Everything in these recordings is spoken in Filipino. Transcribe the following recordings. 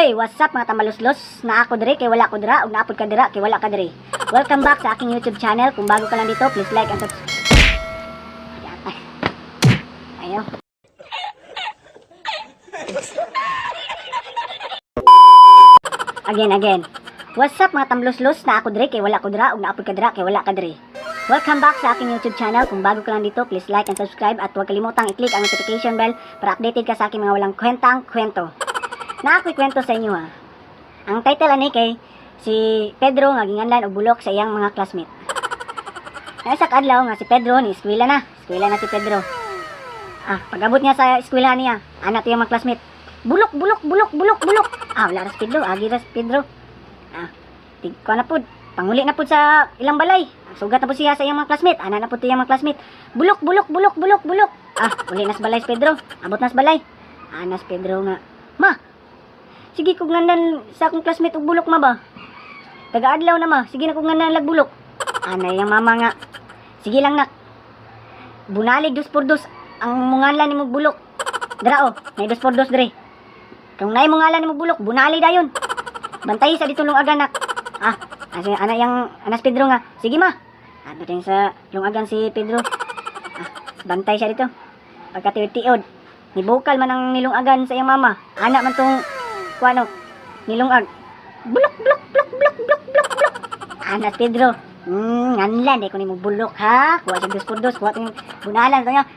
Hey, what's up mga tamaluslos? Na ako dire kay wala ko dira, ug naapod ka dira kay wala ka dire. Welcome back sa aking YouTube channel. Kung bago ka lang dito, please like and subscribe. Ayo. Again. What's up mga tamaluslos? Na ako dire kay wala ko dira, ug naapod ka dira kay wala ka dire. Welcome back sa aking YouTube channel. Kung bago ka lang dito, please like and subscribe at huwag kalimutang i-click ang notification bell para updated ka sa aking mga walang kwentang kwento. Na ako'y kwento sa inyo ha. Ang title ani kay si Pedro nga ginganlan og bulok sa iyang mga classmate. Sa kadlaw nga si Pedro ni eskwela na si Pedro. Pag-abot niya sa eskwela niya, anak iyang mga classmate. Bulok. Wala ras Pedro, agi ras Pedro. Tigko na pud, panguli na pud sa ilang balay. Sugat na pud siya sa iyang mga classmate, ana na pud iyang mga classmate. Bulok. Uli nas balay si Pedro, abot nas balay. Anas Pedro nga, ma, sige kog ngandan sa akong classmate og bulok ma ba? Taga-adlaw na ma, sige na kog ngandan lag bulok. Ana yang mama nga, sige lang nak. Bunalig 2x2 ang mungalan nimo bulok. Dra may 2x2 dire. Kung nay mungalan nimo bulok, bunalig dayon. Bantay sa dito lungagan nak. Ana yang anas Pedro nga, sige ma. Ano din sa lungagan si Pedro. Bantay siya dito. Pagkatiod-tiod, nibukal man ang nilungagan sa iyang mama. Anak man tong kuano, nilungag. Bulok. Anas Pedro. Nganlan ko nimo bulok ha. Kuha siya 2x2, kuha ting bunalan to niya.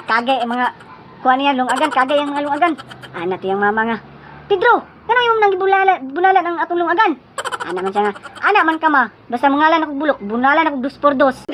Kagay mga kuha niya lungagan, kagay ang mga lungagan. Anak iyang mama nga, Pedro, kanang imong nang bunalan ang atong lungagan. Anak man siya nga, anak man ka ma, basta mungalan ako bulok, bunalan ako 2x2.